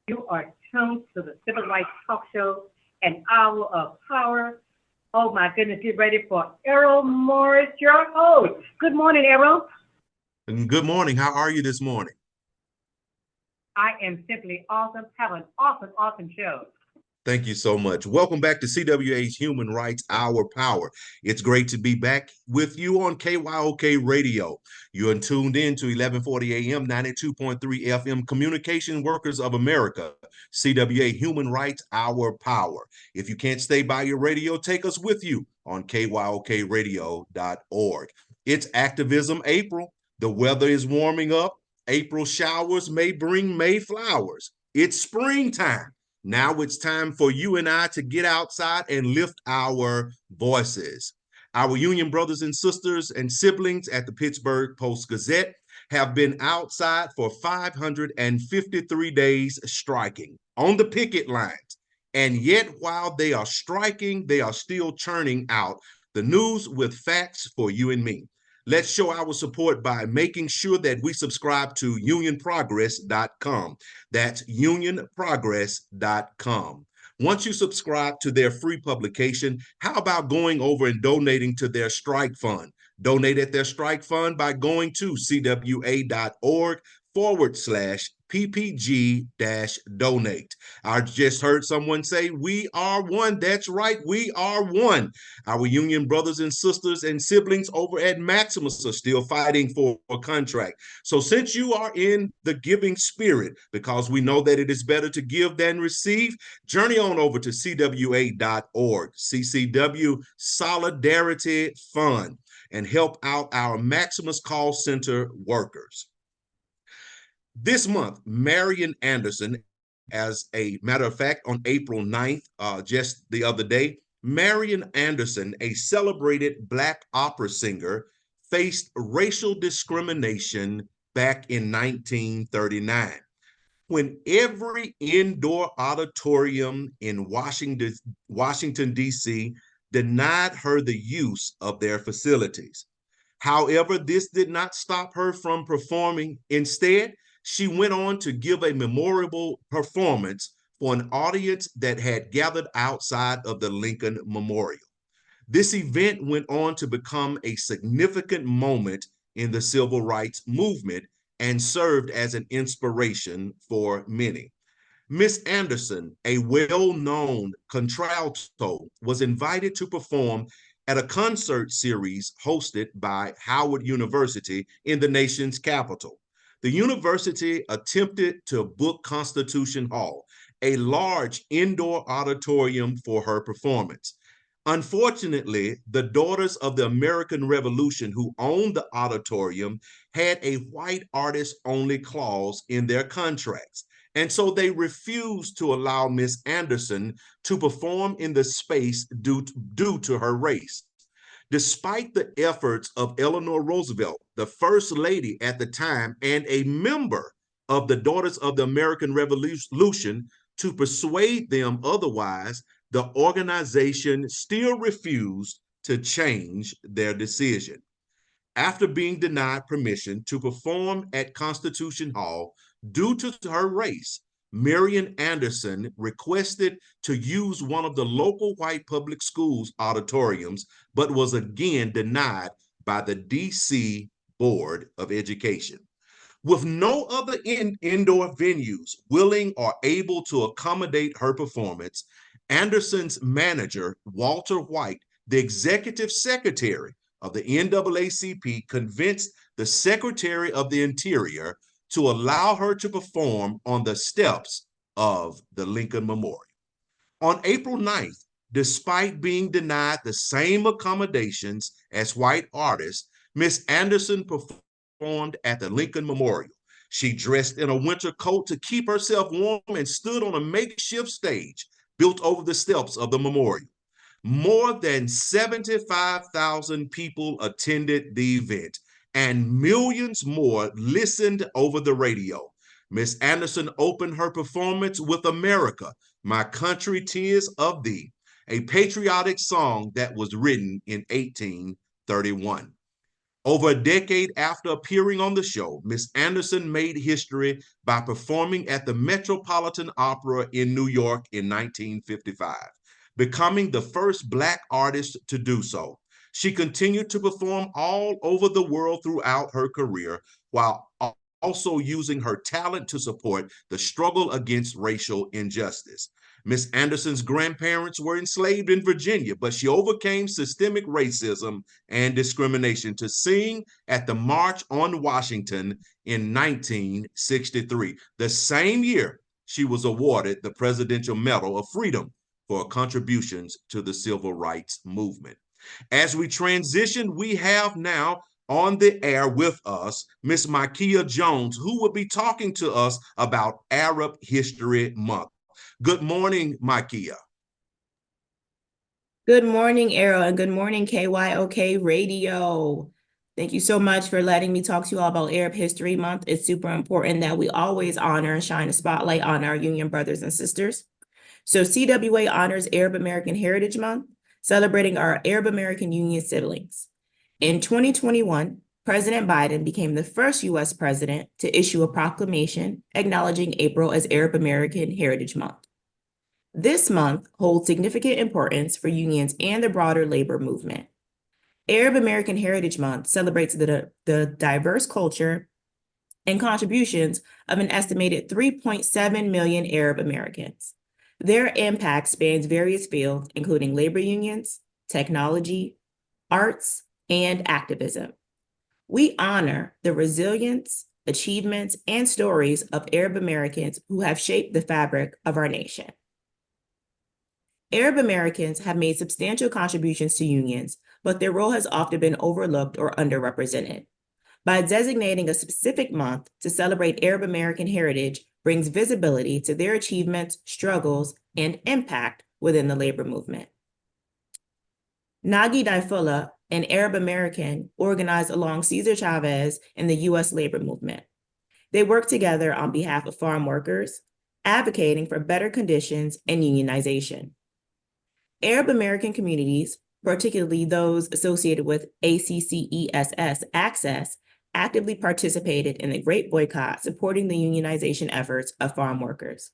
You are tuned to the Civil Rights Talk Show, an hour of power. Oh my goodness, get ready for Errol Morris, your host. Good morning, Errol. And good morning. How are you this morning? I am simply awesome. Have an awesome, awesome show. Thank you so much. Welcome back to CWA's Human Rights Hour Power. It's great to be back with you on KYOK Radio. You are tuned in to 1140 AM, 92.3 FM, Communication Workers of America, CWA Human Rights Hour Power. If you can't stay by your radio, take us with you on kyokradio.org. It's Activism April. The weather is warming up. April showers may bring May flowers. It's springtime. Now it's time for you and I to get outside and lift our voices. Our union brothers and sisters and siblings at the Pittsburgh Post-Gazette have been outside for 553 days striking on the picket lines. And yet, while they are striking, they are still churning out the news with facts for you and me. Let's show our support by making sure that we subscribe to unionprogress.com. That's unionprogress.com. Once you subscribe to their free publication, how about going over and donating to their strike fund? Donate at their strike fund by going to cwa.org/ppg-donate. I just heard someone say, we are one. That's right, we are one. Our union brothers and sisters and siblings over at Maximus are still fighting for a contract. So since you are in the giving spirit, because we know that it is better to give than receive, journey on over to cwa.org, CCW Solidarity Fund, and help out our Maximus call center workers. This month, Marian Anderson, as a matter of fact, on April 9th, just the other day, Marian Anderson, a celebrated Black opera singer, faced racial discrimination back in 1939, when every indoor auditorium in Washington, D.C. denied her the use of their facilities. However, this did not stop her from performing. Instead, she went on to give a memorable performance for an audience that had gathered outside of the Lincoln Memorial. This event went on to become a significant moment in the civil rights movement and served as an inspiration for many. Miss Anderson, a well-known contralto, was invited to perform at a concert series hosted by Howard University in the nation's capital. The university attempted to book Constitution Hall, a large indoor auditorium for her performance. Unfortunately, the Daughters of the American Revolution, who owned the auditorium, had a white artist-only clause in their contracts. And so they refused to allow Miss Anderson to perform in the space due to her race. Despite the efforts of Eleanor Roosevelt, the first lady at the time, and a member of the Daughters of the American Revolution, to persuade them otherwise, the organization still refused to change their decision. After being denied permission to perform at Constitution Hall due to her race, Marian Anderson requested to use one of the local white public schools auditoriums, but was again denied by the DC Board of Education. With no other indoor venues willing or able to accommodate her performance, Anderson's manager, Walter White, the executive secretary of the NAACP, convinced the Secretary of the Interior to allow her to perform on the steps of the Lincoln Memorial. On April 9th, despite being denied the same accommodations as white artists, Miss Anderson performed at the Lincoln Memorial. She dressed in a winter coat to keep herself warm and stood on a makeshift stage built over the steps of the memorial. More than 75,000 people attended the event, and millions more listened over the radio. Miss Anderson opened her performance with America, My Country 'Tis of Thee, a patriotic song that was written in 1831. Over a decade after appearing on the show, Miss Anderson made history by performing at the Metropolitan Opera in New York in 1955, becoming the first Black artist to do so. She continued to perform all over the world throughout her career, while also using her talent to support the struggle against racial injustice. Miss Anderson's grandparents were enslaved in Virginia, but she overcame systemic racism and discrimination to sing at the March on Washington in 1963, the same year she was awarded the Presidential Medal of Freedom for her contributions to the civil rights movement. As we transition, we have now on the air with us Miss Micaiah Jones, who will be talking to us about Arab History Month. Good morning, Micaiah. Good morning, Errol, and good morning, KYOK Radio. Thank you so much for letting me talk to you all about Arab History Month. It's super important that we always honor and shine a spotlight on our Union brothers and sisters. So CWA honors Arab American Heritage Month, celebrating our Arab American Union siblings. In 2021, President Biden became the first U.S. president to issue a proclamation acknowledging April as Arab American Heritage Month. This month holds significant importance for unions and the broader labor movement. Arab American Heritage Month celebrates the diverse culture and contributions of an estimated 3.7 million Arab Americans. Their impact spans various fields, including labor unions, technology, arts, and activism. We honor the resilience, achievements, and stories of Arab Americans who have shaped the fabric of our nation. Arab Americans have made substantial contributions to unions, but their role has often been overlooked or underrepresented. By designating a specific month to celebrate Arab American heritage brings visibility to their achievements, struggles, and impact within the labor movement. Nagi Daifullah, an Arab American, organized along Cesar Chavez in the U.S. labor movement. They worked together on behalf of farm workers, advocating for better conditions and unionization. Arab American communities, particularly those associated with ACCESS Access, actively participated in the Great Boycott, supporting the unionization efforts of farm workers.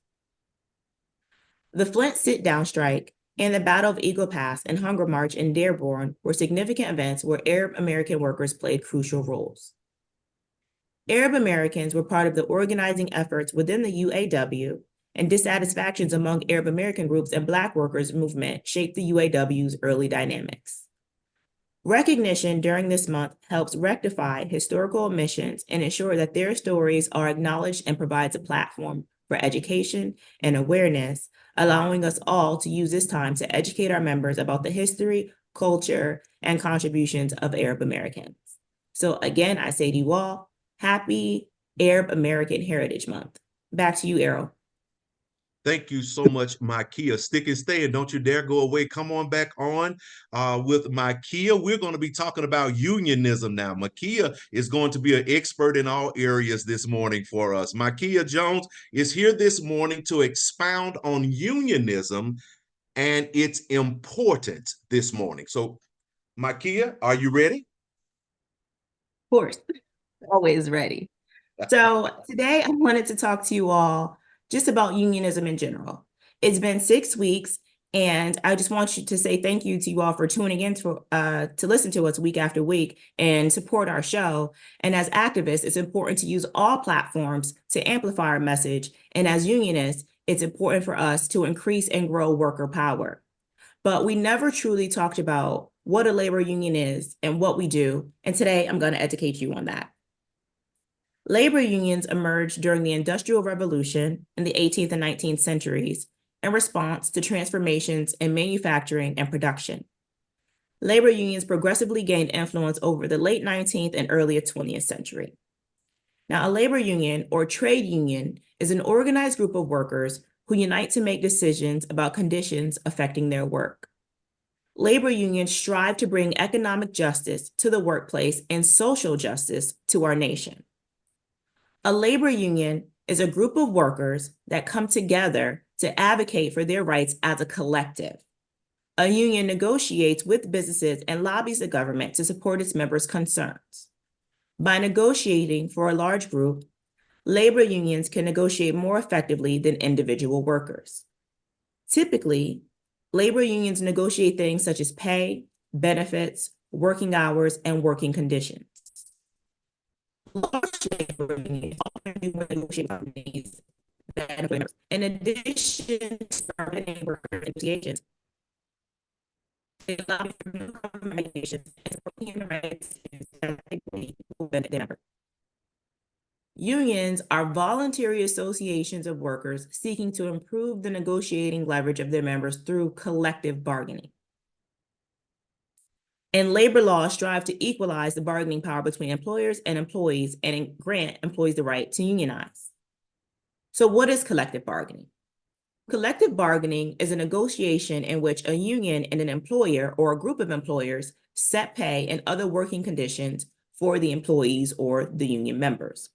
The Flint sit-down strike and the Battle of Eagle Pass and Hunger March in Dearborn were significant events where Arab American workers played crucial roles. Arab Americans were part of the organizing efforts within the UAW, and dissatisfactions among Arab American groups and Black workers movement shaped the UAW's early dynamics. Recognition during this month helps rectify historical omissions and ensure that their stories are acknowledged and provides a platform for education and awareness, allowing us all to use this time to educate our members about the history, culture, and contributions of Arab Americans. So again, I say to you all, happy Arab American Heritage Month. Back to you, Errol. Thank you so much, Micaiah. Stick and stay, and don't you dare go away. Come on back on with Micaiah. We're going to be talking about unionism now. Micaiah is going to be an expert in all areas this morning for us. Micaiah Jones is here this morning to expound on unionism and its importance this morning. So, Micaiah, are you ready? Of course, always ready. So today I wanted to talk to you all just about unionism in general. It's been 6 weeks, and I just want you to say thank you to you all for tuning in to listen to us week after week and support our show. And as activists, it's important to use all platforms to amplify our message. And as unionists, it's important for us to increase and grow worker power. But we never truly talked about what a labor union is and what we do. And today I'm going to educate you on that. Labor unions emerged during the Industrial Revolution in the 18th and 19th centuries in response to transformations in manufacturing and production. Labor unions progressively gained influence over the late 19th and early 20th century. Now, a labor union or trade union is an organized group of workers who unite to make decisions about conditions affecting their work. Labor unions strive to bring economic justice to the workplace and social justice to our nation. A labor union is a group of workers that come together to advocate for their rights as a collective. A union negotiates with businesses and lobbies the government to support its members' concerns. By negotiating for a large group, labor unions can negotiate more effectively than individual workers. Typically, labor unions negotiate things such as pay, benefits, working hours, and working conditions. Large labor unions often do negotiate companies that in addition to permanent worker negotiations, they lobby for new government regulations and support human rights that will benefit their members. Unions are voluntary associations of workers seeking to improve the negotiating leverage of their members through collective bargaining. And labor laws strive to equalize the bargaining power between employers and employees and grant employees the right to unionize. So what is collective bargaining? Collective bargaining is a negotiation in which a union and an employer or a group of employers set pay and other working conditions for the employees or the union members.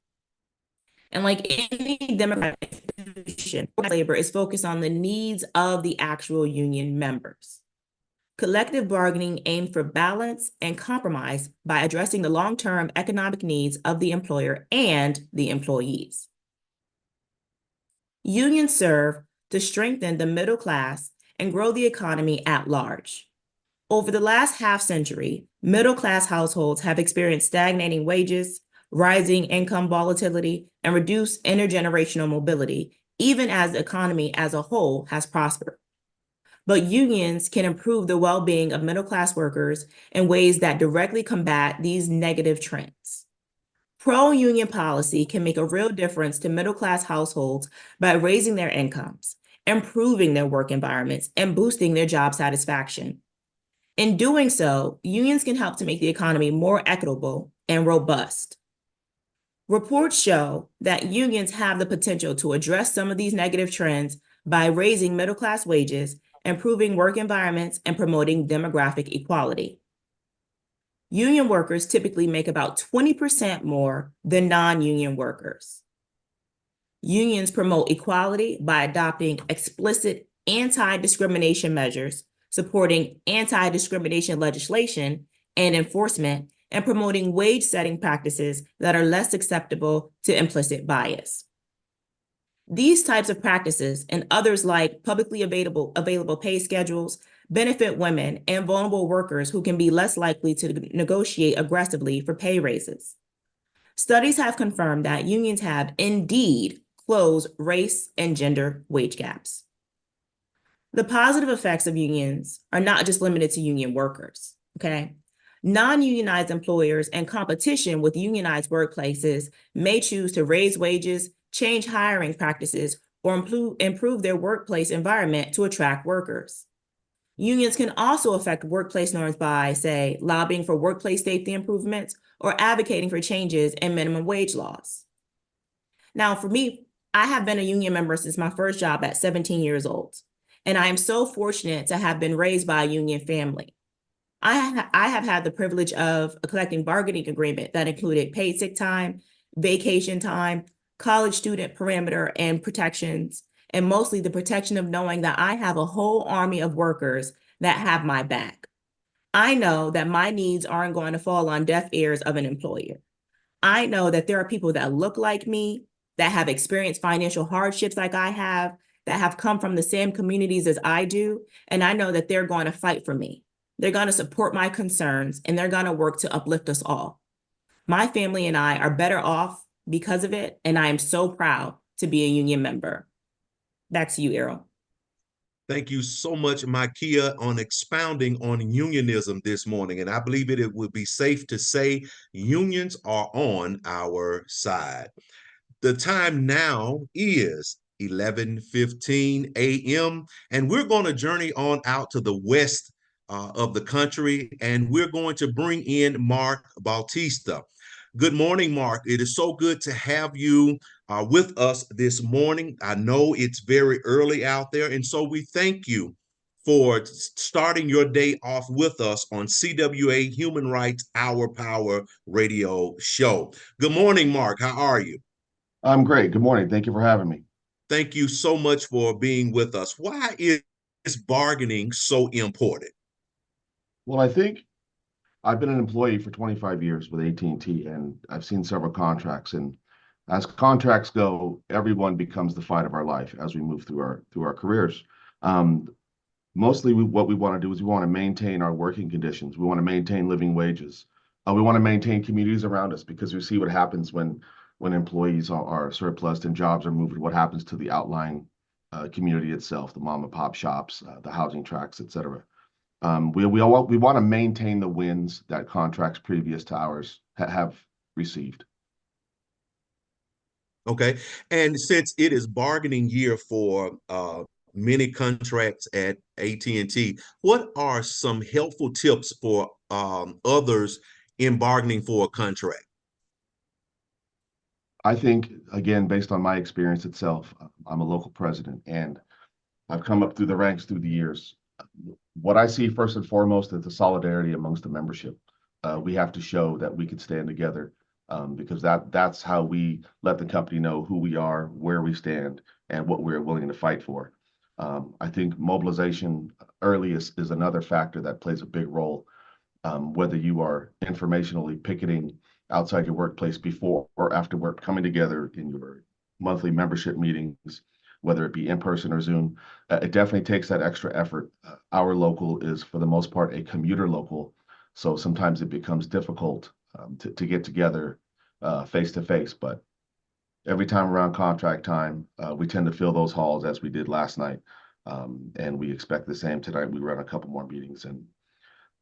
And like any democratic institution, labor is focused on the needs of the actual union members. Collective bargaining aims for balance and compromise by addressing the long-term economic needs of the employer and the employees. Unions serve to strengthen the middle class and grow the economy at large. Over the last half-century, middle-class households have experienced stagnating wages, rising income volatility, and reduced intergenerational mobility, even as the economy as a whole has prospered. But unions can improve the well-being of middle-class workers in ways that directly combat these negative trends. Pro-union policy can make a real difference to middle-class households by raising their incomes, improving their work environments, and boosting their job satisfaction. In doing so, unions can help to make the economy more equitable and robust. Reports show that unions have the potential to address some of these negative trends by raising middle-class wages, improving work environments, and promoting demographic equality. Union workers typically make about 20% more than non-union workers. Unions promote equality by adopting explicit anti-discrimination measures, supporting anti-discrimination legislation and enforcement, and promoting wage-setting practices that are less susceptible to implicit bias. These types of practices and others like publicly available pay schedules benefit women and vulnerable workers who can be less likely to negotiate aggressively for pay raises. Studies have confirmed that unions have indeed closed race and gender wage gaps. The positive effects of unions are not just limited to union workers, okay? Non-unionized employers in competition with unionized workplaces may choose to raise wages, change hiring practices, or improve their workplace environment to attract workers. Unions can also affect workplace norms by, say, lobbying for workplace safety improvements or advocating for changes in minimum wage laws. Now, for me, I have been a union member since my first job at 17 years old, and I am so fortunate to have been raised by a union family. I have had the privilege of a collective bargaining agreement that included paid sick time, vacation time, college student parameter and protections, and mostly the protection of knowing that I have a whole army of workers that have my back. I know that my needs aren't going to fall on deaf ears of an employer. I know that there are people that look like me, that have experienced financial hardships like I have, that have come from the same communities as I do, and I know that they're going to fight for me. They're going to support my concerns, and they're going to work to uplift us all. My family and I are better off because of it, and I am so proud to be a union member. Back to you, Errol. Thank you so much, Makia, on expounding on unionism this morning. And I believe it would be safe to say unions are on our side. The time now is 11:15 a.m. and we're going to journey on out to the west of the country, and we're going to bring in Mark Bautista. Good morning, Mark. It is so good to have you with us this morning. I know it's very early out there, and so we thank you for starting your day off with us on CWA Human Rights Our Power radio show. Good morning, Mark. How are you? I'm great. Good morning. Thank you for having me. Thank you so much for being with us. Why is bargaining so important? Well, I think I've been an employee for 25 years with AT&T, and I've seen several contracts. And as contracts go, everyone becomes the fight of our life as we move through our careers. Um, Mostly, what we want to do is we want to maintain our working conditions. We want to maintain living wages. We want to maintain communities around us because we see what happens when employees are surplus and jobs are moved. What happens to the outlying community itself, the mom and pop shops, the housing tracts, et cetera. We want to maintain the wins that contracts previous to ours have received. Okay. And since it is bargaining year for many contracts at AT&T, what are some helpful tips for others in bargaining for a contract? I think, again, based on my experience itself, I'm a local president and I've come up through the ranks through the years. What I see first and foremost is the solidarity amongst the membership. We have to show that we can stand together because that's how we let the company know who we are, where we stand, and what we're willing to fight for. I think mobilization early is another factor that plays a big role. Whether you are informationally picketing outside your workplace before or after work, coming together in your monthly membership meetings, whether it be in person or Zoom, it definitely takes that extra effort. Our local is, for the most part, a commuter local. So sometimes it becomes difficult to get together face to face. But every time around contract time, we tend to fill those halls as we did last night. And we expect the same tonight. We run a couple more meetings. And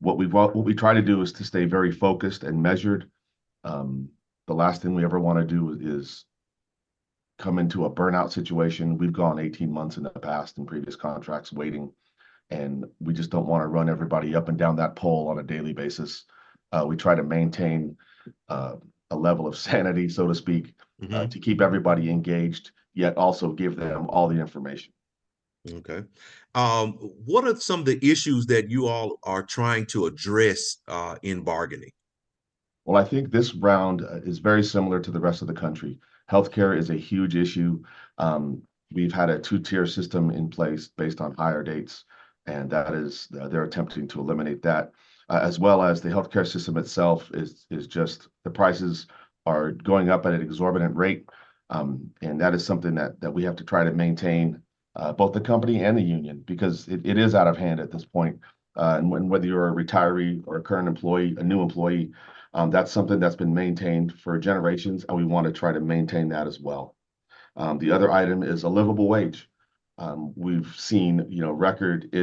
what we try to do is to stay very focused and measured. The last thing we ever want to do is come into a burnout situation. We've gone 18 months in the past in previous contracts waiting, and we just don't want to run everybody up and down that pole on a daily basis. We try to maintain a level of sanity, so to speak, to keep everybody engaged, yet also give them all the information. Okay. What are some of the issues that you all are trying to address in bargaining? Well, I think this round is very similar to the rest of the country. Healthcare is a huge issue. We've had a two-tier system in place based on hire dates, and that is they're attempting to eliminate that, as well as the healthcare system itself is just the prices are going up at an exorbitant rate, and that is something that we have to try to maintain, both the company and the union, because it is out of hand at this point. And whether you're a retiree or a current employee, a new employee, that's something that's been maintained for generations, and we want to try to maintain that as well. The other item is a livable wage. We've seen, record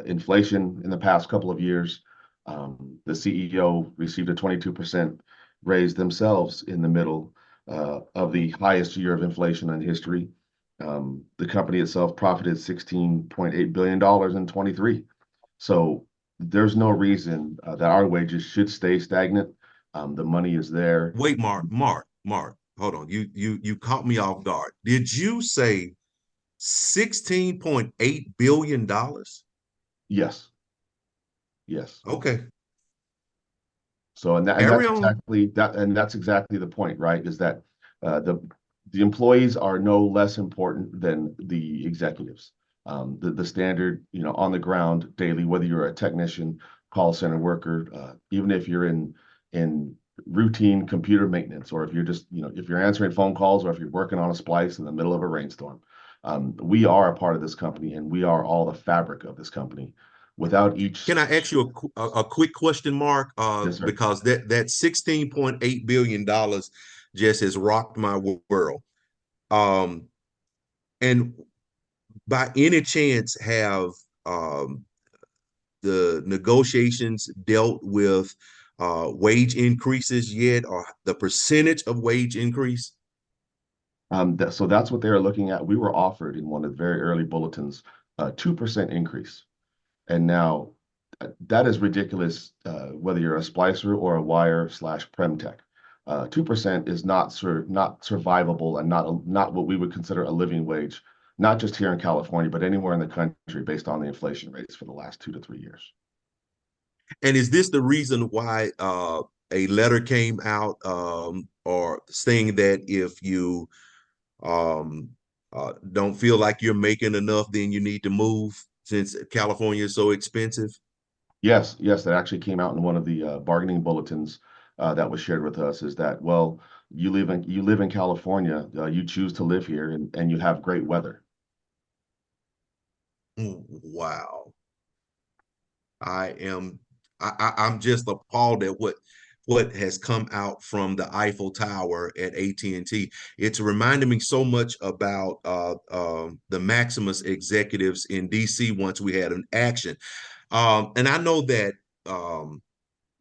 inflation in the past couple of years. The CEO received a 22% raise themselves in the middle of the highest year of inflation in history. The company itself profited $16.8 billion in 23. So there's no reason that our wages should stay stagnant. The money is there. Wait, Mark, hold on. You caught me off guard. Did you say $16.8 billion? Yes. Yes. Okay. So and that's exactly the point, right? Is that the employees are no less important than the executives. The standard, on the ground daily, whether you're a technician, call center worker, even if you're in routine computer maintenance, or if you're just, if you're answering phone calls, or if you're working on a splice in the middle of a rainstorm, we are a part of this company, and we are all the fabric of this company. Without each, can I ask you a quick question, Mark? Yes, sir. Because that $16.8 billion just has rocked my world. And by any chance, have the negotiations dealt with wage increases yet, or the percentage of wage increase? So that's what they are looking at. We were offered in one of the very early bulletins 2% increase. And now that is ridiculous, whether you're a splicer or a wire/prem tech. 2% is not survivable, and not what we would consider a living wage, not just here in California, but anywhere in the country based on the inflation rates for the last 2 to 3 years. And is this the reason why a letter came out or saying that if you don't feel like you're making enough, then you need to move? since California is so expensive? Yes, yes, that actually came out in one of the bargaining bulletins that was shared with us. Is that, well, you live in California, you choose to live here, and you have great weather. Wow. I am I'm just appalled at what has come out from the Eiffel Tower at AT&T. It's reminding me so much about the Maximus executives in DC once we had an action. And I know that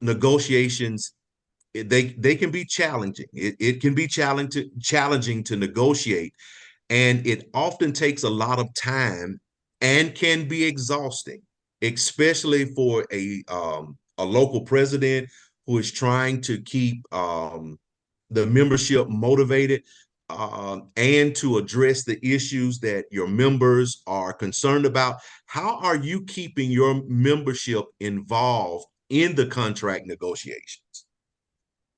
negotiations they can be challenging. It can be challenging to negotiate, and it often takes a lot of time and can be exhausting, especially for a local president who is trying to keep the membership motivated and to address the issues that your members are concerned about. How are you keeping your membership involved in the contract negotiations?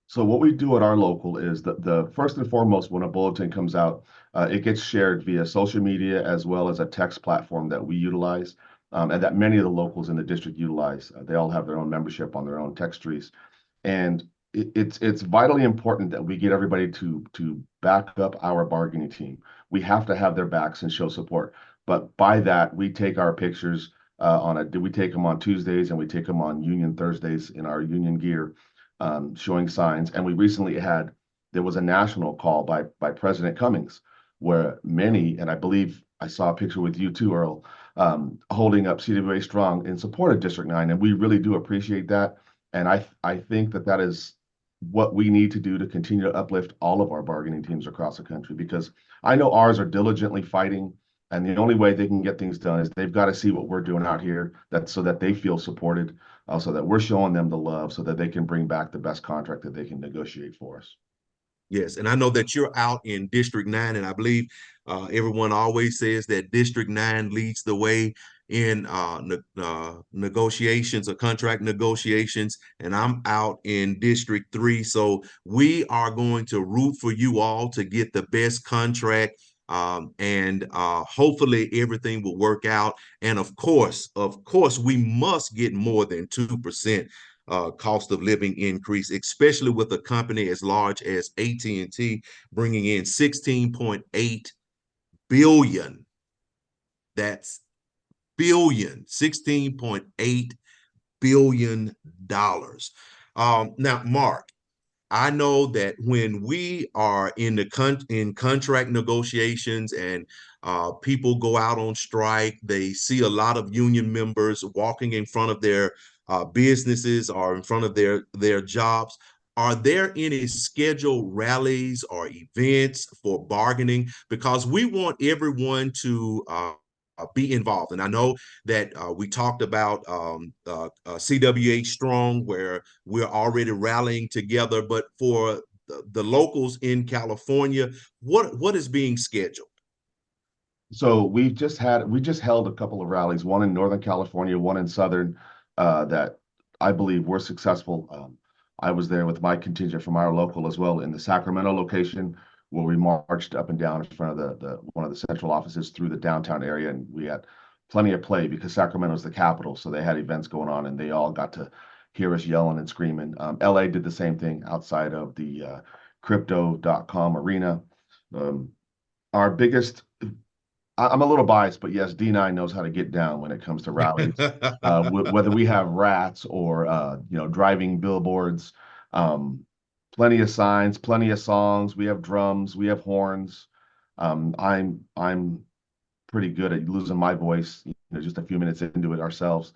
So what we do at our local is that the first and foremost, when a bulletin comes out, it gets shared via social media as well as a text platform that we utilize, and that many of the locals in the district utilize. They all have their own membership on their own text trees, and it's vitally important that we get everybody to back up our bargaining team. We have to have their backs and show support. But by that, we take our pictures we take them on Tuesdays and we take them on Union Thursdays in our union gear, showing signs. And we recently there was a national call by President Cummings, where many, and I believe I saw a picture with you too, Earl, holding up CWA Strong in support of District 9. And we really do appreciate that. And I think that is what we need to do to continue to uplift all of our bargaining teams across the country, because I know ours are diligently fighting. And the only way they can get things done is they've got to see what we're doing out here, so that they feel supported, so that we're showing them the love, so that they can bring back the best contract that they can negotiate for us. Yes, and I know that you're out in District 9, and I believe everyone always says that District 9 leads the way in negotiations or contract negotiations, and I'm out in District 3. So we are going to root for you all to get the best contract, and hopefully everything will work out. And of course, we must get more than 2% cost of living increase, especially with a company as large as AT&T bringing in 16.8 billion. That's billion, $16.8 billion. Now, Mark, I know that when we are in contract negotiations and people go out on strike, they see a lot of union members walking in front of their businesses or in front of their jobs. Are there any scheduled rallies or events for bargaining? Because we want everyone to be involved. And I know that we talked about CWH Strong, where we're already rallying together. But for the locals in California, what is being scheduled? So we just held a couple of rallies, one in Northern California, one in Southern, that I believe were successful. I was there with my contingent from our local as well in the Sacramento location, where we marched up and down in front of the one of the central offices through the downtown area, and we had plenty of play because Sacramento is the capital, so they had events going on, and they all got to hear us yelling and screaming. LA did the same thing outside of the crypto.com arena. Our biggest I'm a little biased, but yes, D9 knows how to get down when it comes to rallies. Whether we have rats or driving billboards, plenty of signs, plenty of songs. We have drums, we have horns. I'm pretty good at losing my voice, just a few minutes into it ourselves.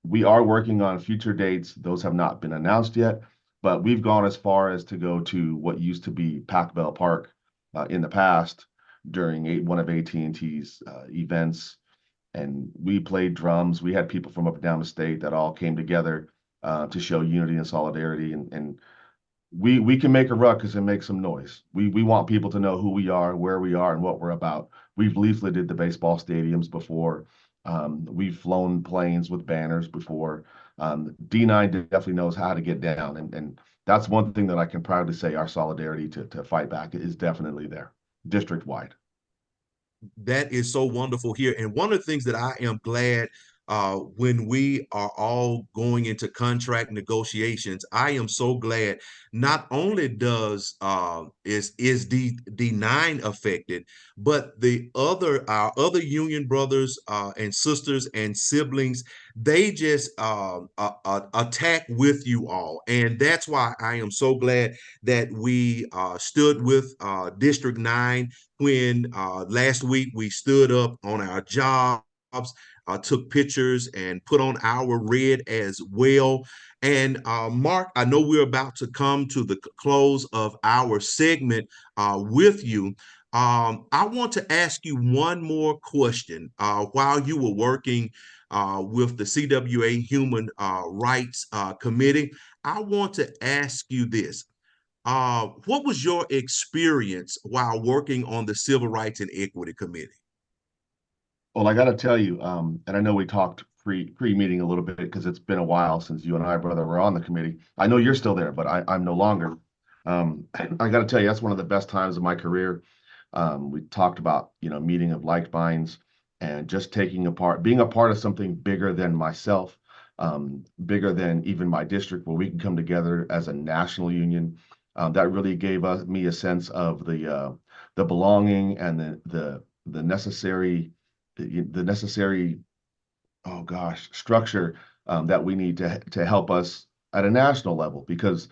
We are working on future dates. Those have not been announced yet, but we've gone as far as to go to what used to be Pac Bell Park in the past during one of AT&T's events, and we played drums. We had people from up and down the state that all came together to show unity and solidarity, and we can make a ruckus and make some noise. We want people to know who we are, where we are, and what we're about. We've leafleted the baseball stadiums before. We've flown planes with banners before. D9 definitely knows how to get down, and that's one thing that I can proudly say our solidarity to fight back is definitely there, district-wide. That is so wonderful here. And one of the things that I am glad when we are all going into contract negotiations, I am so glad not only does is D9 affected, but our other union brothers and sisters and siblings, they just attack with you all. And that's why I am so glad that we stood with District 9 when last week we stood up on our jobs, took pictures, and put on our red as well. And Mark, I know we're about to come to the close of our segment with you. I want to ask you one more question. While you were working with the CWA Human Rights Committee, I want to ask you this. What was your experience while working on the Civil Rights and Equity Committee? Well, I got to tell you, and I know we talked pre-meeting a little bit because it's been a while since you and I, brother, were on the committee. I know you're still there, but I'm no longer. I got to tell you, that's one of the best times of my career. We talked about, meeting of like minds and just being a part of something bigger than myself, bigger than even my district, where we can come together as a national union. That really gave me a sense of the belonging and the necessary structure that we need to help us at a national level, because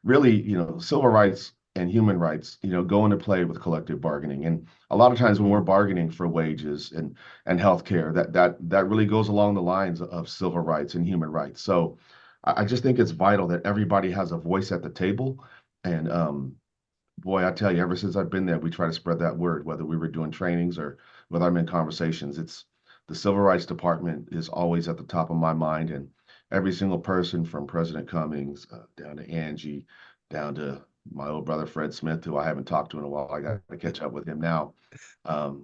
really, civil rights and human rights, go into play with collective bargaining. And a lot of times when we're bargaining for wages and healthcare, that really goes along the lines of civil rights and human rights. So I just think it's vital that everybody has a voice at the table. And boy, I tell you, ever since I've been there, we try to spread that word, whether we were doing trainings or whether I'm in conversations. It's the Civil Rights Department is always at the top of my mind, and every single person from President Cummings down to Angie, down to my old brother Fred Smith, who I haven't talked to in a while. I got to catch up with him now.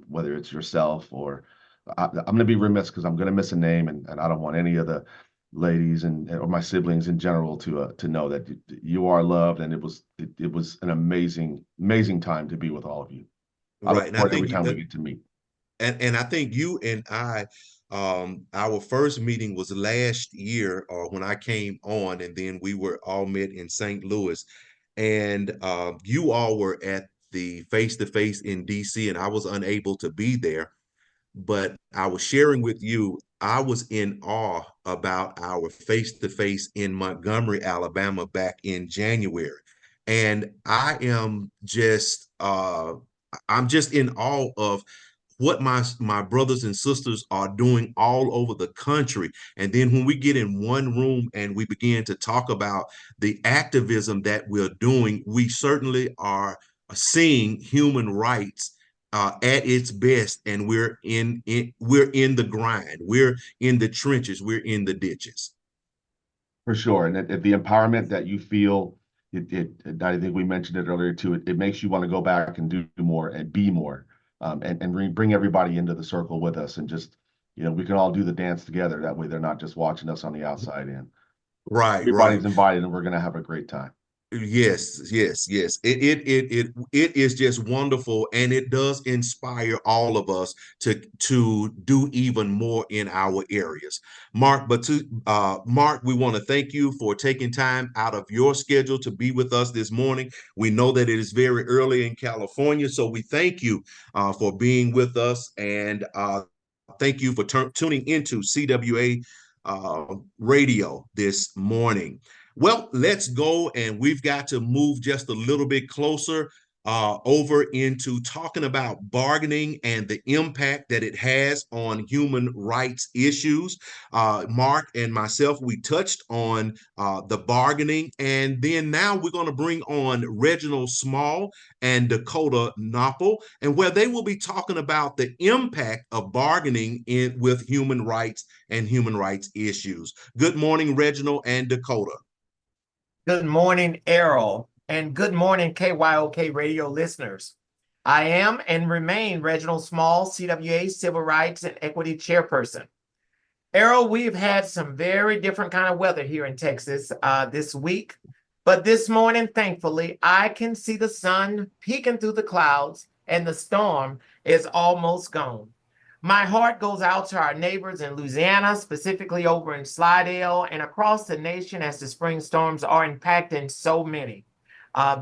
Whether it's yourself or I'm going to be remiss because I'm going to miss a name, and I don't want any of the ladies or my siblings in general to know that you are loved, and it was an amazing time to be with all of you. I Right. look And I forward every think time we get to meet. and I think you and I, our first meeting was last year, or when I came on, and then we were all met in St. Louis, and you all were at the face-to-face in DC, and I was unable to be there. But I was sharing with you, I was in awe about our face-to-face in Montgomery, Alabama back in January. And I'm just in awe of what my brothers and sisters are doing all over the country. And then when we get in one room and we begin to talk about the activism that we're doing, we certainly are seeing human rights at its best, and we're in the grind, we're in the trenches, we're in the ditches. For sure. And the empowerment that you feel, I think we mentioned it earlier too, it makes you want to go back and do more and be more, and bring everybody into the circle with us, and just, we can all do the dance together. That way they're not just watching us on the outside in. Right, Everybody's invited, and we're going to have a great time. Yes, yes, yes. It is just wonderful, and it does inspire all of us to do even more in our areas. Mark, Mark, we want to thank you for taking time out of your schedule to be with us this morning. We know that it is very early in California, so we thank you for being with us, and thank you for tuning into CWA radio this morning. Well, let's go, and we've got to move just a little bit closer over into talking about bargaining and the impact that it has on human rights issues. Mark and myself, we touched on the bargaining, and then now we're going to bring on Reginald Small and Dakota Knoppel, and where they will be talking about the impact of bargaining with human rights and human rights issues. Good morning, Reginald and Dakota. Good morning, Errol, and good morning, KYOK radio listeners. I am and remain Reginald Small, CWA Civil Rights and Equity Chairperson. Errol, we've had some very different kind of weather here in Texas this week, but this morning, thankfully, I can see the sun peeking through the clouds, and the storm is almost gone. My heart goes out to our neighbors in Louisiana, specifically over in Slidell and across the nation as the spring storms are impacting so many.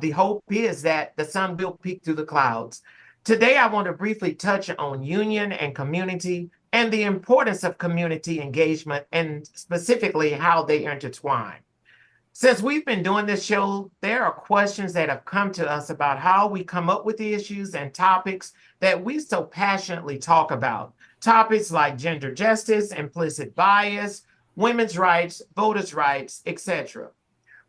The hope is that the sun will peek through the clouds. Today, I want to briefly touch on union and community and the importance of community engagement and specifically how they intertwine. Since we've been doing this show, there are questions that have come to us about how we come up with the issues and topics that we so passionately talk about. Topics like gender justice, implicit bias, women's rights, voters' rights, etc.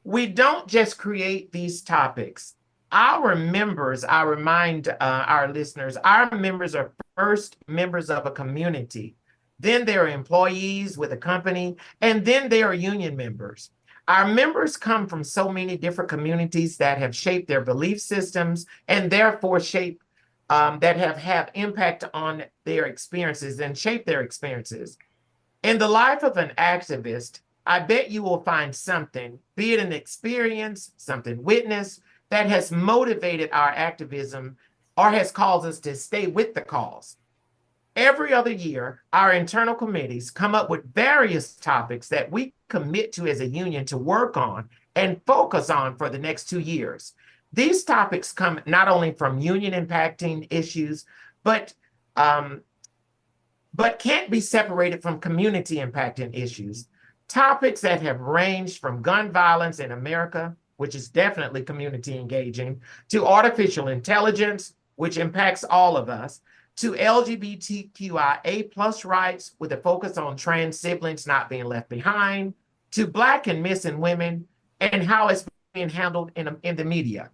We don't just create these topics. Our members, I remind our listeners, our members are first members of a community. Then they are employees with a company, and then they are union members. Our members come from so many different communities that have shaped their belief systems and therefore that have had impact on their experiences and shape their experiences. In the life of an activist, I bet you will find something, be it an experience, something witnessed, that has motivated our activism or has caused us to stay with the cause. Every other year, our internal committees come up with various topics that we commit to as a union to work on and focus on for the next 2 years. These topics come not only from union impacting issues, but can't be separated from community impacting issues. Topics that have ranged from gun violence in America, which is definitely community engaging, to artificial intelligence, which impacts all of us, to LGBTQIA plus rights with a focus on trans siblings not being left behind, to Black and missing women, and how it's being handled in the media.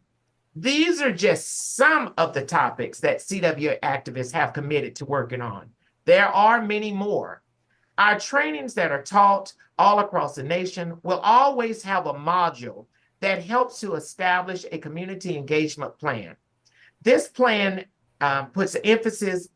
These are just some of the topics that CWA activists have committed to working on. There are many more. Our trainings that are taught all across the nation will always have a module that helps to establish a community engagement plan. This plan puts emphasis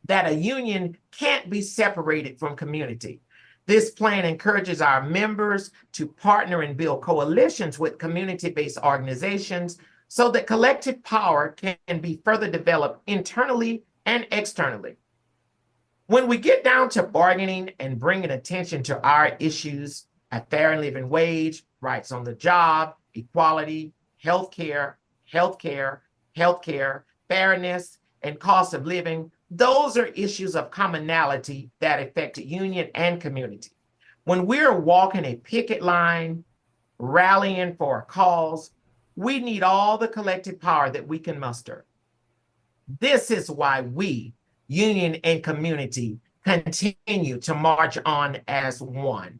that a union can't be separated from community. This plan encourages our members to partner and build coalitions with community-based organizations so that collective power can be further developed internally and externally. When we get down to bargaining and bringing attention to our issues, a fair and living wage, rights on the job, equality, healthcare, fairness, and cost of living, those are issues of commonality that affect union and community. When we're walking a picket line, rallying for a cause, we need all the collective power that we can muster. This is why we, union and community, continue to march on as one.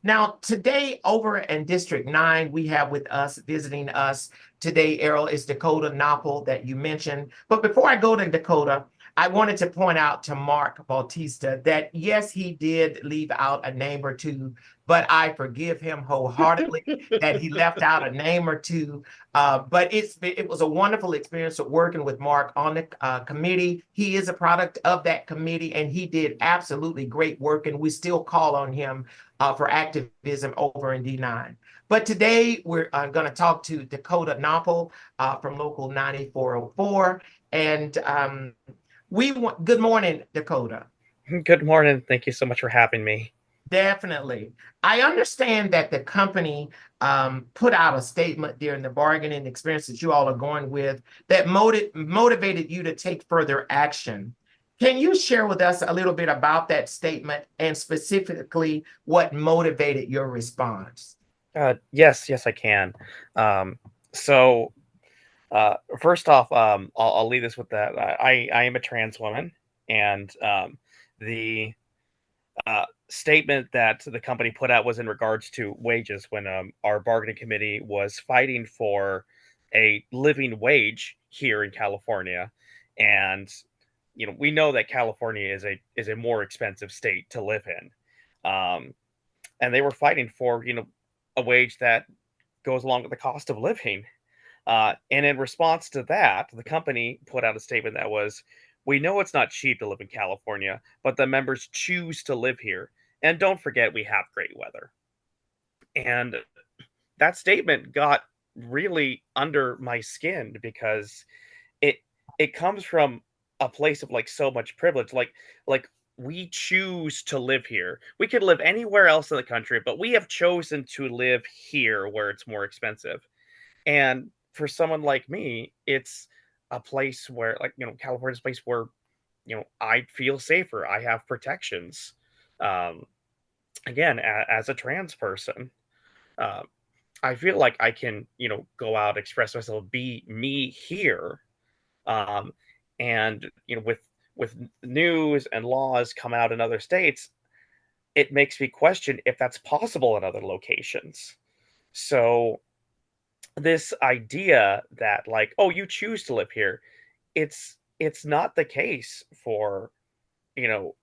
Now, today over in District 9, we have with us, visiting us today, Errol, is Dakota Knoppel that you mentioned. But before I go to Dakota, I wanted to point out to Mark Bautista that yes, he did leave out a name or two, but I forgive him wholeheartedly that he left out a name or two. But it was a wonderful experience of working with Mark on the committee. He is a product of that committee, and he did absolutely great work, and we still call on him for activism over in D9. But today we're going to talk to Dakota Knoppel from Local 9404. And good morning, Dakota. Good morning. Thank you so much for having me. Definitely. I understand that the company put out a statement during the bargaining experience that you all are going with that motivated you to take further action. Can you share with us a little bit about that statement and specifically what motivated your response? Yes, I can. First off, I'll leave this with that. I am a trans woman, and the statement that the company put out was in regards to wages when our bargaining committee was fighting for a living wage here in California. And we know that California is a more expensive state to live in. And they were fighting for, a wage that goes along with the cost of living. And in response to that, the company put out a statement that was, we know it's not cheap to live in California, but the members choose to live here. And don't forget, we have great weather. And that statement got really under my skin because it comes from a place of like so much privilege. Like we choose to live here. We could live anywhere else in the country, but we have chosen to live here where it's more expensive. And for someone like me, it's a place where, like, California's a place where, I feel safer. I have protections. Um, Again, as a trans person, um, I feel like I can, go out, express myself, be me here. Um, and with news and laws come out in other states, it makes me question if that's possible in other locations. So this idea that, like, oh, you choose to live here, it's not the case for, you know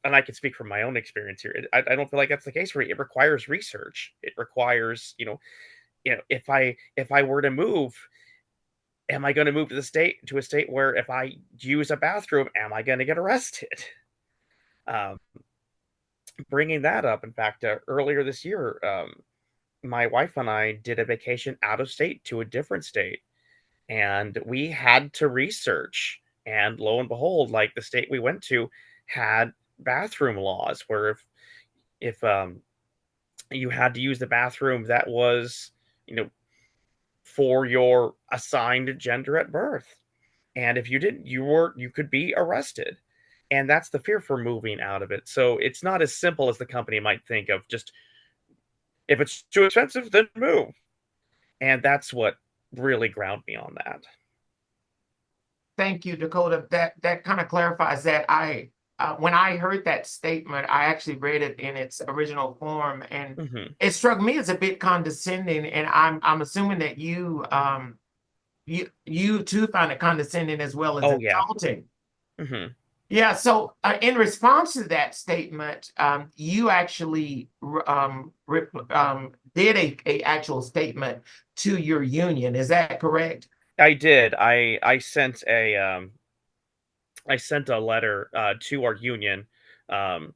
and I can speak from my own experience here. I don't feel like that's the case for it. It requires research. It requires, if I were to move, am I going to move to a state where if I use a bathroom, am I going to get arrested? um, Bringing that up, in fact, earlier this year, my wife and I did a vacation out of state to a different state, and we had to research. And lo and behold, like, the state we went to had bathroom laws where if you had to use the bathroom that was, you know for your assigned gender at birth, and if you didn't, you could be arrested. And that's the fear for moving out of it. So it's not as simple as the company might think of, just, if it's too expensive, then move. And that's what really ground me on that. Thank you, Dakota. That kind of clarifies that. When I heard that statement, I actually read it in its original form, and Hmm. it struck me as a bit condescending. And I'm assuming that you too find it condescending as well as Oh yeah. insulting. Hmm. Yeah. So in response to that statement, you actually did a actual statement to your union. Is that correct? I did. I sent a letter to our union, um,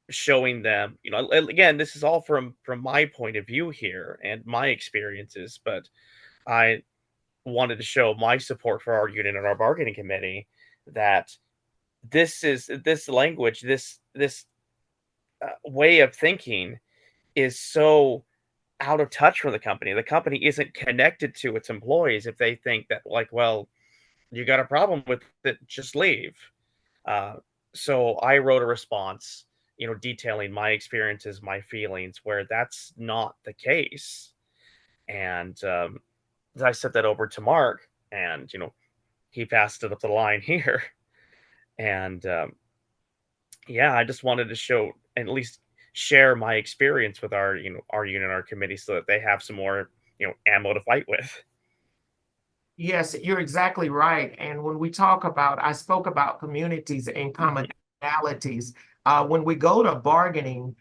showing them, again, this is all from my point of view here and my experiences, but I wanted to show my support for our union and our bargaining committee, that this language, this way of thinking is so out of touch from the company. The company isn't connected to its employees if they think that, like, well, you got a problem with it, just leave. Uh, so I wrote a response, detailing my experiences, my feelings, where that's not the case. And I sent that over to Mark, and he passed it up the line here. And yeah, I just wanted to show, and at least share my experience with our unit, our committee, so that they have some more ammo to fight with. Yes, you're exactly right. And when we talk about, I spoke about communities and Mhm. commonalities. When we go to bargaining,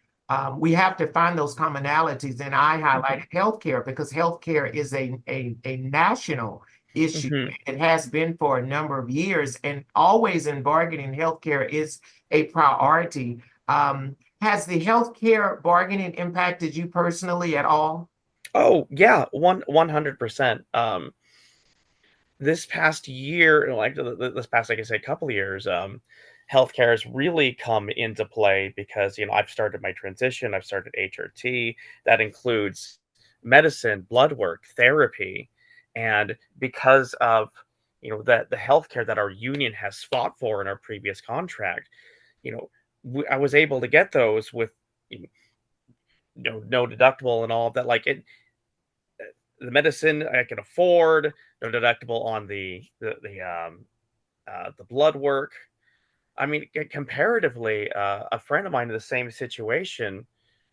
we have to find those commonalities. And I highlighted healthcare because healthcare is a national issue. Mhm. It has been for a number of years, and always in bargaining, healthcare is a priority. Has the healthcare bargaining impacted you personally at all? Oh yeah, 100%. This past year, like this past, like I said, couple of years, healthcare has really come into play because I've started my transition. I've started HRT. That includes medicine, blood work, therapy, and because of the healthcare that our union has fought for in our previous contract, you know, I was able to get those with you no deductible and all of that. Like, the medicine I can afford, no deductible on the blood work. I mean, comparatively, a friend of mine in the same situation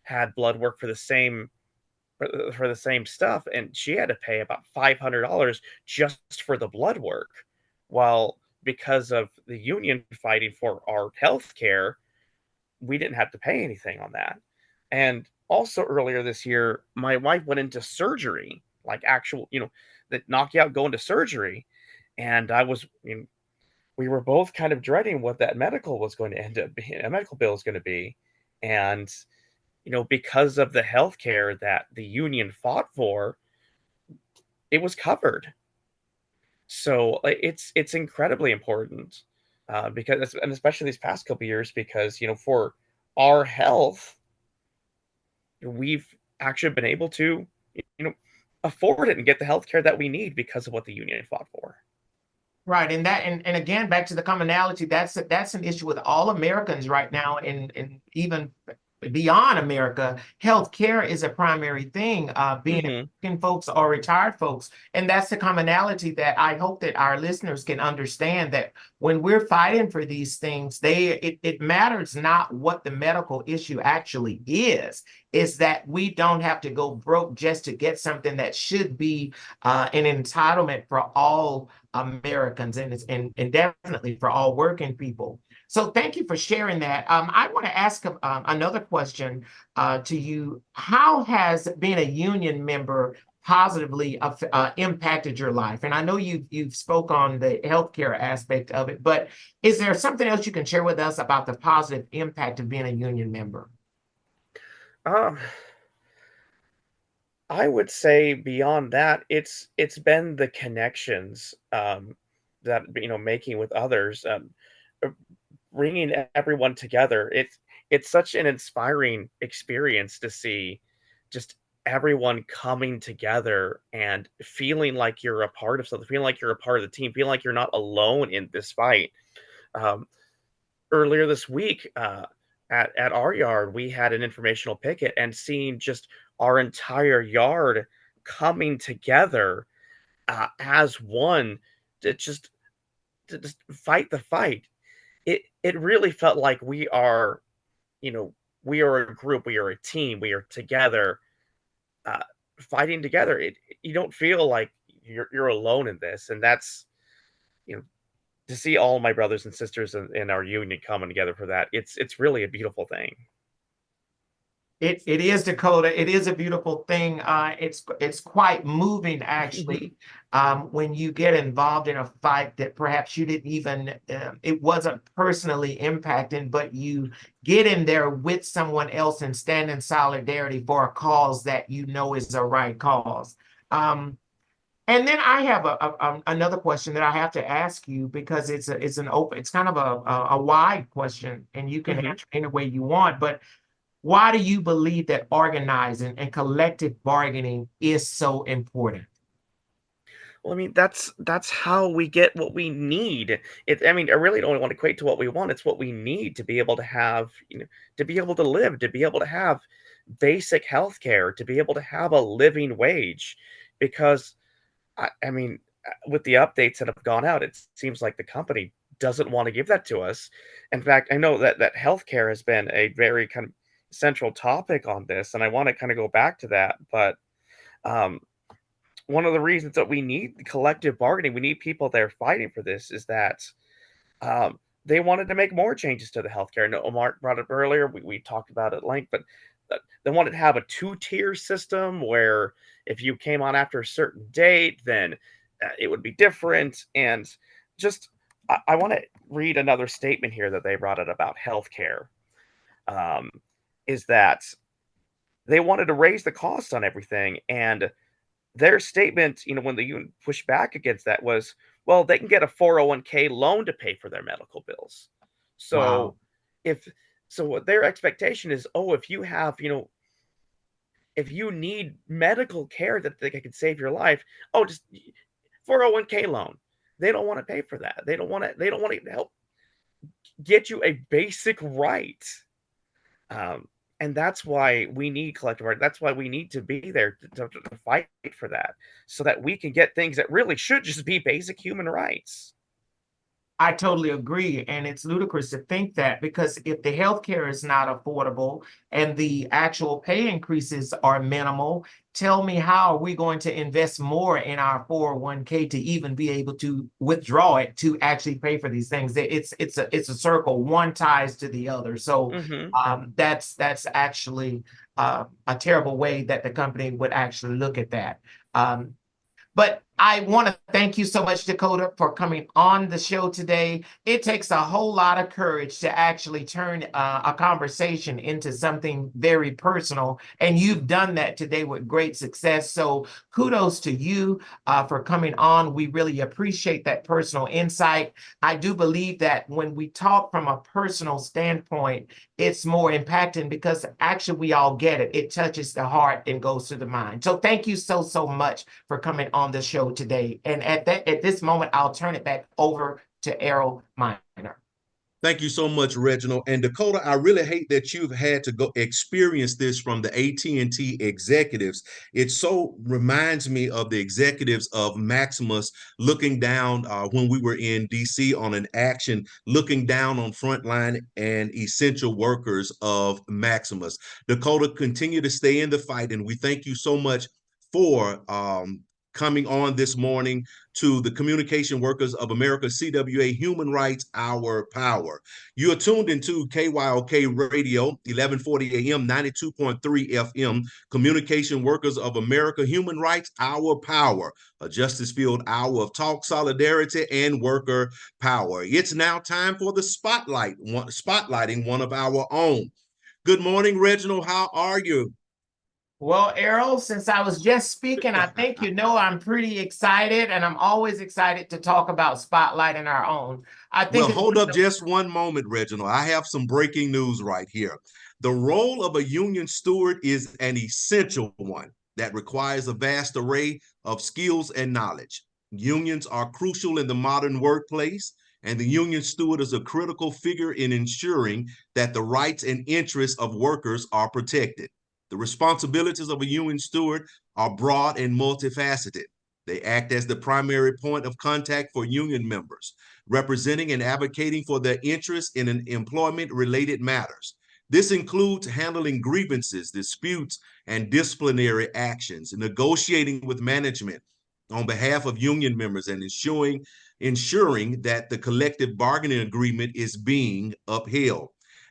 had blood work for the same stuff, and she had to pay about $500 just for the blood work. While because of the union fighting for our health care, we didn't have to pay anything on that. And also earlier this year, my wife went into surgery, like actual, that knock you out, go into surgery. And we were both kind of dreading what that medical was going to end up being, a medical bill is going to be. And, because of the health care that the union fought for, it was covered. So it's incredibly important. because, and especially these past couple of years, because for our health, we've actually been able to afford it and get the health care that we need because of what the union fought for. Right, and again, back to the commonality, that's an issue with all Americans right now, and even beyond America. Healthcare is a primary thing, being working folks or retired folks, and that's the commonality that I hope that our listeners can understand, that when we're fighting for these things, it matters not what the medical issue actually is that we don't have to go broke just to get something that should be an entitlement for all Americans, and definitely for all working people. So thank you for sharing that. I want to ask another question to you. How has being a union member positively impacted your life? And I know you've spoke on the healthcare aspect of it, but is there something else you can share with us about the positive impact of being a union member? I would say beyond that, it's been the connections that making with others, uh, bringing everyone together. It's such an inspiring experience to see just everyone coming together and feeling like you're a part of something, feeling like you're a part of the team, feeling like you're not alone in this fight. Um, Earlier this week, at our yard, we had an informational picket, and seeing just our entire yard coming together as one to just fight the fight. It really felt like you know, we are a group, we are a team, we are together, uh, fighting together. You don't feel like you're alone in this, and that's you know to see all my brothers and sisters in our union coming together for that. It's really a beautiful thing. It is, Dakota. It is a beautiful thing. It's quite moving, actually, when you get involved in a fight that perhaps you didn't even it wasn't personally impacting, but you get in there with someone else and stand in solidarity for a cause that you know is the right cause. And then I have another question that I have to ask you, because it's kind of a wide question, and you can answer any way you want. But why do you believe that organizing and collective bargaining is so important? Well, I mean, that's how we get what we need. I mean, I really don't want to equate to what we want. It's what we need to be able to have, to be able to live, to be able to have basic health care, to be able to have a living wage. Because, I mean, with the updates that have gone out, it seems like the company doesn't want to give that to us. In fact, I know that healthcare has been a very kind of central topic on this, and I want to kind of go back to that. But um, one of the reasons that we need collective bargaining, we need people there fighting for this, is that they wanted to make more changes to the healthcare. And Omar brought it up earlier. We talked about it at length, but they wanted to have a two-tier system where if you came on after a certain date, then it would be different. And just, I want to read another statement here that they brought it about healthcare. Is that they wanted to raise the cost on everything, and their statement, when the union pushed back against that, was, well, they can get a 401k loan to pay for their medical bills. So Wow. if what their expectation is, oh, if you have, if you need medical care that they can save your life, oh, just 401k loan. They don't want to pay for that. They don't want to help get you a basic right. And that's why we need collective bargaining. That's why we need to be there to fight for that, so that we can get things that really should just be basic human rights. I totally agree. And it's ludicrous to think that, because if the healthcare is not affordable and the actual pay increases are minimal, tell me, how are we going to invest more in our 401k to even be able to withdraw it to actually pay for these things? It's a circle, one ties to the other. So that's actually a terrible way that the company would actually look at that. But I want to thank you so much, Dakota, for coming on the show today. It takes a whole lot of courage to actually turn a conversation into something very personal, and you've done that today with great success. So kudos to you for coming on. We really appreciate that personal insight. I do believe that when we talk from a personal standpoint, it's more impacting because actually we all get it. It touches the heart and goes to the mind. So thank you so much for coming on the show today. And at this moment, I'll turn it back over to Errol Minor. Thank you so much, Reginald. And Dakota, I really hate that you've had to go experience this from the AT&T executives. It so reminds me of the executives of Maximus looking down when we were in DC on an action, looking down on frontline and essential workers of Maximus. Dakota, continue to stay in the fight, and we thank you so much for coming on this morning to the Communication Workers of America, CWA Human Rights, Our Power. You are tuned into KYOK Radio, 1140 AM, 92.3 FM, Communication Workers of America, Human Rights, Our Power, a justice-filled hour of talk, solidarity, and worker power. It's now time for the spotlighting one of our own. Good morning, Reginald. How are you? Well, Errol, since I was just speaking, I think you know I'm pretty excited, and I'm always excited to talk about spotlighting our own. I think. Well, hold up just one moment, Reginald. I have some breaking news right here. The role of a union steward is an essential one that requires a vast array of skills and knowledge. Unions are crucial in the modern workplace, and the union steward is a critical figure in ensuring that the rights and interests of workers are protected. The responsibilities of a union steward are broad and multifaceted. They act as the primary point of contact for union members, representing and advocating for their interests in employment-related matters. This includes handling grievances, disputes, and disciplinary actions, negotiating with management on behalf of union members, and ensuring that the collective bargaining agreement is being upheld.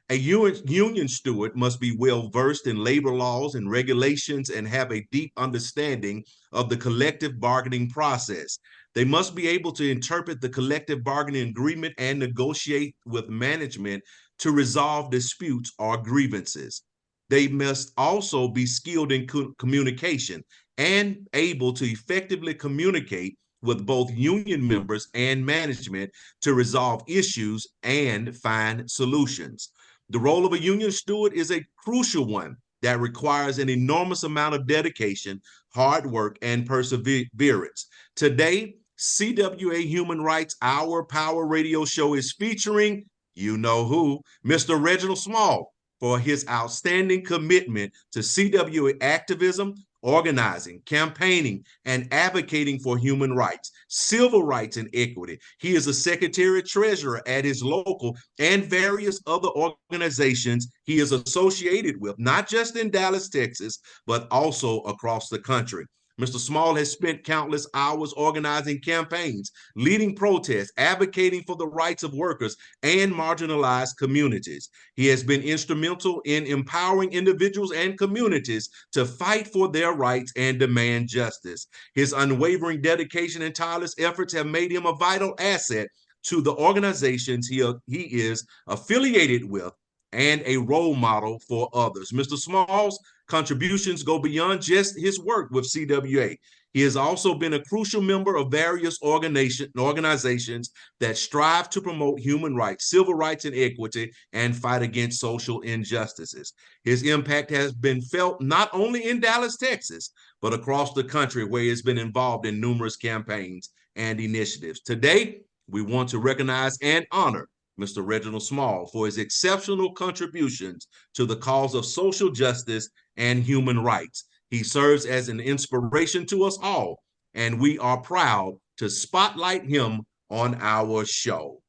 A union steward must be well versed in labor laws and regulations and have a deep understanding of the collective bargaining process. They must be able to interpret the collective bargaining agreement and negotiate with management to resolve disputes or grievances. They must also be skilled in communication and able to effectively communicate with both union members and management to resolve issues and find solutions. The role of a union steward is a crucial one that requires an enormous amount of dedication, hard work, and perseverance. Today, CWA Human Rights, Our Power radio show is featuring, you know who, Mr. Reginald Small, for his outstanding commitment to CWA activism, organizing, campaigning, and advocating for human rights, civil rights, and equity. He is a secretary-treasurer at his local and various other organizations he is associated with, not just in Dallas, Texas, but also across the country. Mr. Small has spent countless hours organizing campaigns, leading protests, advocating for the rights of workers and marginalized communities. He has been instrumental in empowering individuals and communities to fight for their rights and demand justice. His unwavering dedication and tireless efforts have made him a vital asset to the organizations he is affiliated with and a role model for others. Mr. Small's contributions go beyond just his work with CWA. He has also been a crucial member of various organizations that strive to promote human rights, civil rights, and equity, and fight against social injustices. His impact has been felt not only in Dallas, Texas, but across the country, where he has been involved in numerous campaigns and initiatives. Today, we want to recognize and honor Mr. Reginald Small for his exceptional contributions to the cause of social justice and human rights. He serves as an inspiration to us all, and we are proud to spotlight him on our show.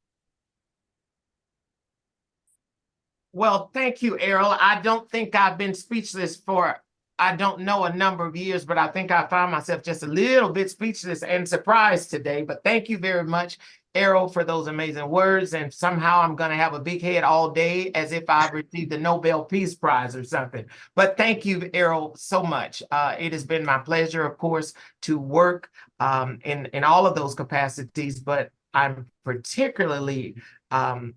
Well, thank you, Errol. I don't think I've been speechless for, I don't know, a number of years, but I think I found myself just a little bit speechless and surprised today. But thank you very much. Errol, for those amazing words. And somehow I'm going to have a big head all day as if I've received the Nobel Peace Prize or something. But thank you, Errol, so much. It has been my pleasure, of course, to work in all of those capacities, but I'm particularly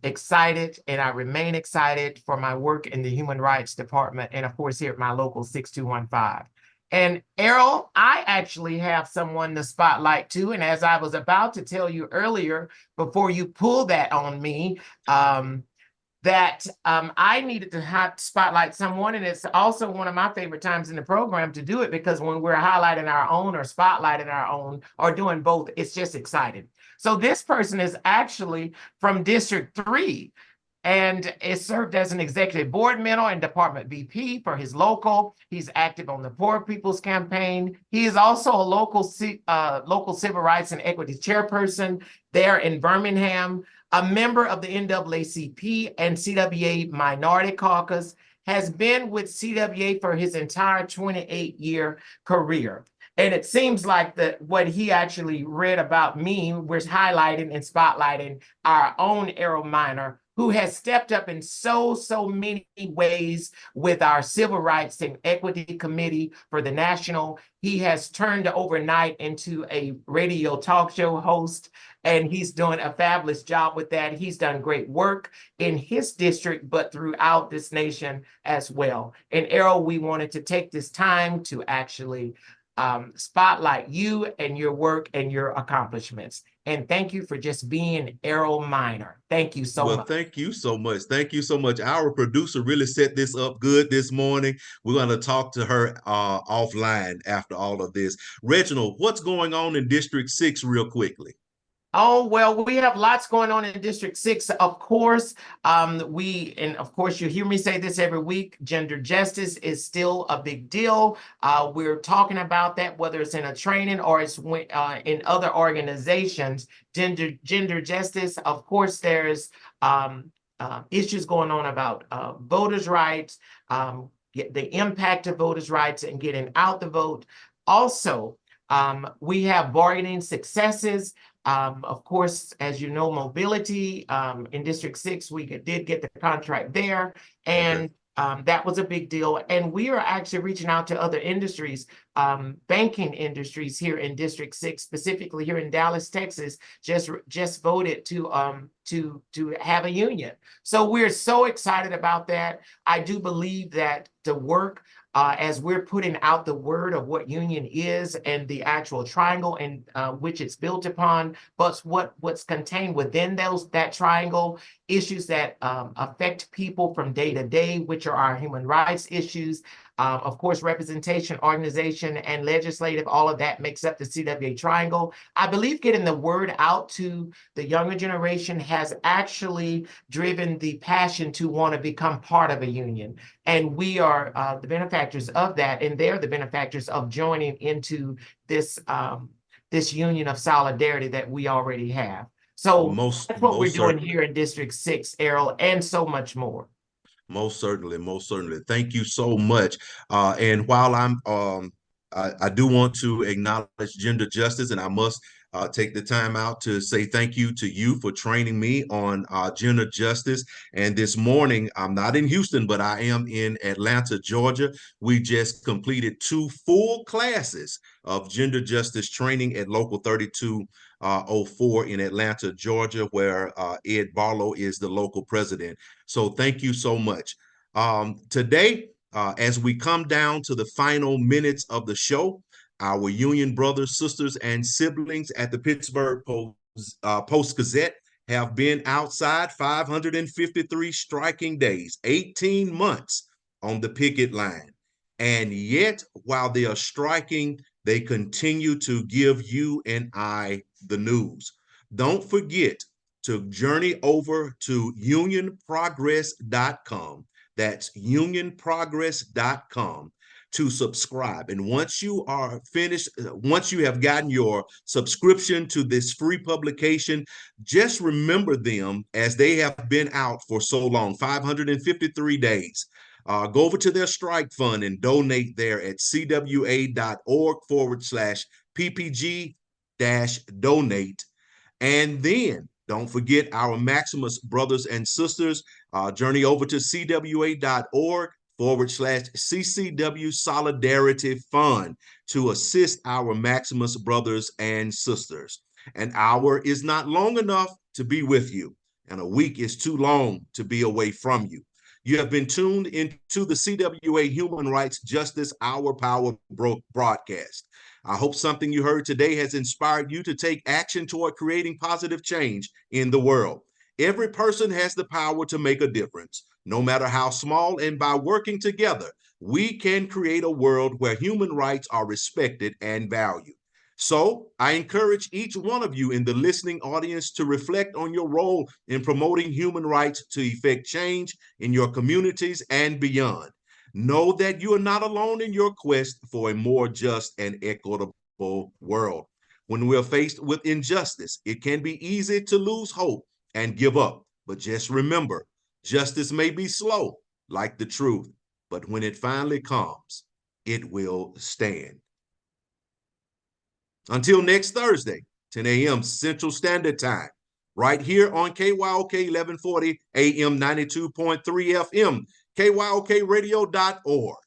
excited, and I remain excited for my work in the Human Rights Department, and of course here at my local 6215. And Errol, I actually have someone to spotlight too. And as I was about to tell you earlier, before you pull that on me, that I needed to spotlight someone. And it's also one of my favorite times in the program to do it, because when we're highlighting our own or spotlighting our own or doing both, it's just exciting. So this person is actually from District 3. And is served as an executive board member and department VP for his local. He's active on the Poor People's Campaign. He is also a local civil rights and equity chairperson there in Birmingham, a member of the NAACP and CWA Minority Caucus, has been with CWA for his entire 28-year career. And it seems like that what he actually read about me, we're highlighting and spotlighting our own Errol Minor, who has stepped up in so many ways with our Civil Rights and Equity Committee for the National. He has turned overnight into a radio talk show host, and he's doing a fabulous job with that. He's done great work in his district, but throughout this nation as well. And Errol, we wanted to take this time to actually spotlight you and your work and your accomplishments. And thank you for just being Errol Minor. Thank you so much. Well, thank you so much. Thank you so much. Our producer really set this up good this morning. We're going to talk to her offline after all of this. Reginald, what's going on in District 6 real quickly? Oh, well, we have lots going on in District 6, of course. And of course, you hear me say this every week, gender justice is still a big deal. We're talking about that, whether it's in a training or it's in other organizations. Gender justice, of course, there's issues going on about voters' rights, the impact of voters' rights and getting out the vote. Also, we have bargaining successes. Of course, as you know, mobility in District 6, we did get the contract there, and that was a big deal. And we are actually reaching out to other industries, banking industries here in District 6, specifically here in Dallas, Texas, just voted to have a union. So we're so excited about that. I do believe that the work as we're putting out the word of what union is and the actual triangle and which it's built upon, but what's contained within that triangle, issues that affect people from day to day, which are our human rights issues, of course, representation, organization, and legislative, all of that makes up the CWA triangle. I believe getting the word out to the younger generation has actually driven the passion to want to become part of a union. And we are the benefactors of that, and they're the benefactors of joining into this, this union of solidarity that we already have. So that's what we're doing here in District 6, Errol, and so much more. Most certainly, most certainly. Thank you so much. And while I do want to acknowledge gender justice, and I must take the time out to say thank you to you for training me on gender justice. And this morning, I'm not in Houston, but I am in Atlanta, Georgia. We just completed 2 full classes of gender justice training at Local 3204 in Atlanta, Georgia, where Ed Barlow is the local president. So thank you so much. Today, as we come down to the final minutes of the show, our union brothers, sisters, and siblings at the Pittsburgh Post-Gazette have been outside 553 striking days, 18 months on the picket line. And yet, while they are striking, they continue to give you and I the news. Don't forget to journey over to unionprogress.com. That's unionprogress.com to subscribe. And once you are finished, once you have gotten your subscription to this free publication, just remember them as they have been out for so long, 553 days. Go over to their strike fund and donate there at cwa.org/PPG-donate. And then Don't forget our Maximus brothers and sisters. Journey over to cwa.org/CCW Solidarity Fund to assist our Maximus brothers and sisters. An hour is not long enough to be with you, and a week is too long to be away from you. You have been tuned into the CWA Human Rights Justice Hour Power broadcast. I hope something you heard today has inspired you to take action toward creating positive change in the world. Every person has the power to make a difference, no matter how small, and by working together, we can create a world where human rights are respected and valued. So I encourage each one of you in the listening audience to reflect on your role in promoting human rights to effect change in your communities and beyond. Know that you are not alone in your quest for a more just and equitable world. When we're faced with injustice, it can be easy to lose hope and give up. But just remember, justice may be slow, like the truth, but when it finally comes, it will stand. Until next Thursday, 10 a.m. Central Standard Time, right here on KYOK 1140 AM 92.3 FM, KYOKradio.org.